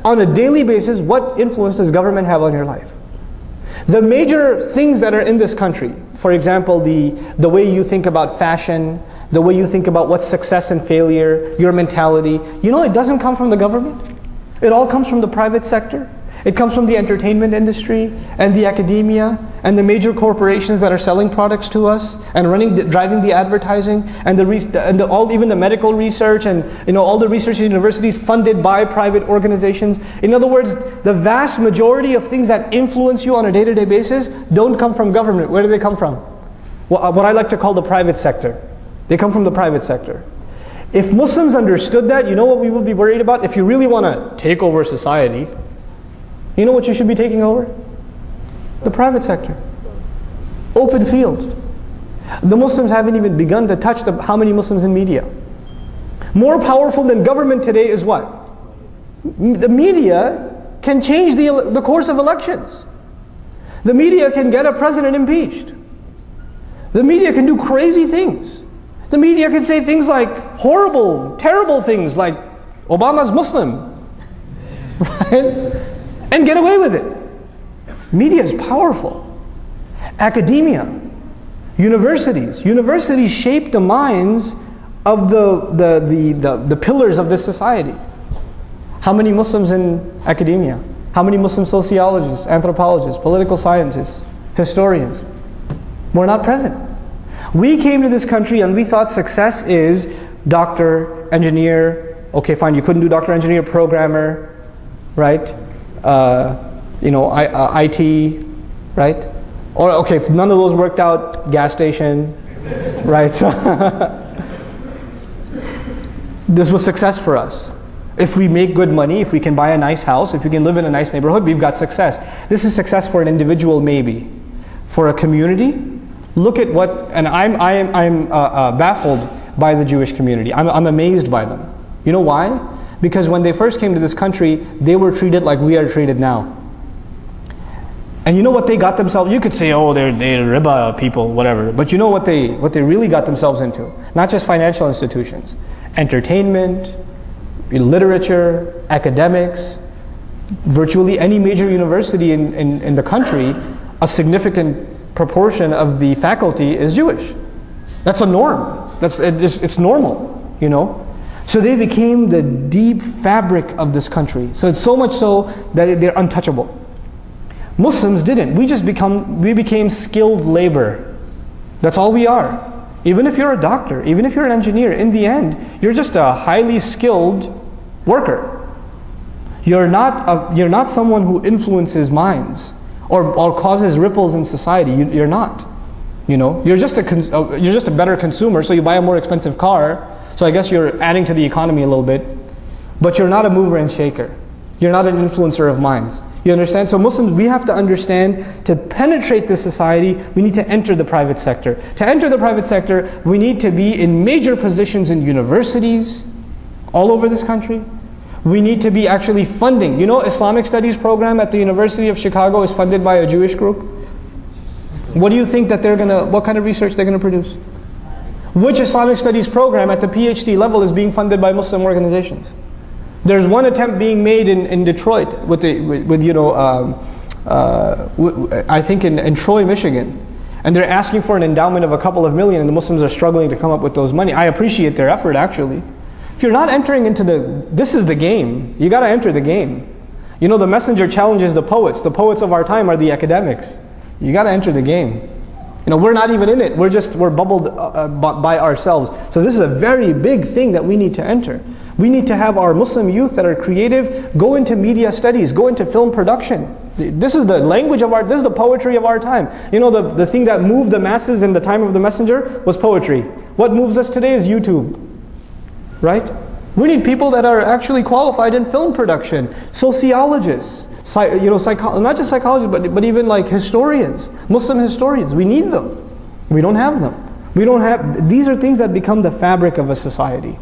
on a daily basis, what influence does government have on your life? The major things that are in this country, for example, the way you think about fashion, the way you think about what's success and failure, your mentality, you know, it doesn't come from the government. It all comes from the private sector. It comes from the entertainment industry and the academia and the major corporations that are selling products to us and driving the advertising and even the medical research and all the research universities funded by private organizations. In other words, the vast majority of things that influence you on a day-to-day basis don't come from government. Where do they come from? Well, what I like to call the private sector. They come from the private sector. If Muslims understood that, you know what we would be worried about? If you really want to take over society, you know what you should be taking over? The private sector. Open field. The Muslims haven't even begun to touch how many Muslims in media. More powerful than government today is what? The media can change the course of elections. The media can get a president impeached. The media can do crazy things. The media can say things like horrible, terrible things like Obama's Muslim. Right? And get away with it. Media is powerful. Academia, universities shape the minds of the pillars of this society. How many Muslims in academia? How many Muslim sociologists, anthropologists, political scientists, historians? We're not present. We came to this country and we thought success is doctor, engineer. Okay, fine, you couldn't do doctor, engineer, programmer, right? IT, right? Or okay, if none of those worked out, gas station, right? So this was success for us. If we make good money, if we can buy a nice house, if we can live in a nice neighborhood, we've got success. This is success for an individual, maybe. For a community, look at what, and I'm baffled by the Jewish community. I'm amazed by them. You know why? Because when they first came to this country, they were treated like we are treated now. And you know what they got themselves? You could say, oh, they're riba people, whatever. But you know what they really got themselves into? Not just financial institutions. Entertainment, literature, academics, virtually any major university in the country, a significant proportion of the faculty is Jewish. That's a norm. It's normal, you know. So they became the deep fabric of this country. So it's so much so that they're untouchable. Muslims didn't. We became skilled labor. That's all we are. Even if you're a doctor, even if you're an engineer, in the end, you're just a highly skilled worker. You're not someone who influences minds or causes ripples in society. You're not. You know, you're just a better consumer. So you buy a more expensive car. So I guess you're adding to the economy a little bit, but you're not a mover and shaker. You're not an influencer of minds. You understand? So Muslims, we have to understand, to penetrate this society, we need to enter the private sector. To enter the private sector, we need to be in major positions in universities all over this country. We need to be actually funding. You know, Islamic Studies program at the University of Chicago is funded by a Jewish group. What do you think that what kind of research they're going to produce? Which Islamic Studies program at the PhD level is being funded by Muslim organizations? There's one attempt being made in Detroit I think in Troy, Michigan. And they're asking for an endowment of a couple of million, and the Muslims are struggling to come up with those money. I appreciate their effort, actually. If you're not entering into this is the game. You got to enter the game. You know, the messenger challenges the poets. The poets of our time are the academics. You got to enter the game. You know, we're not even in it. We're bubbled by ourselves. So this is a very big thing that we need to enter. We need to have our Muslim youth that are creative go into media studies, go into film production. This is the language of this is the poetry of our time. You know, the thing that moved the masses in the time of the messenger was poetry. What moves us today is YouTube, right? We need people that are actually qualified in film production, sociologists, not just psychologists, but even like historians, Muslim historians. We need them. We don't have them. These are things that become the fabric of a society.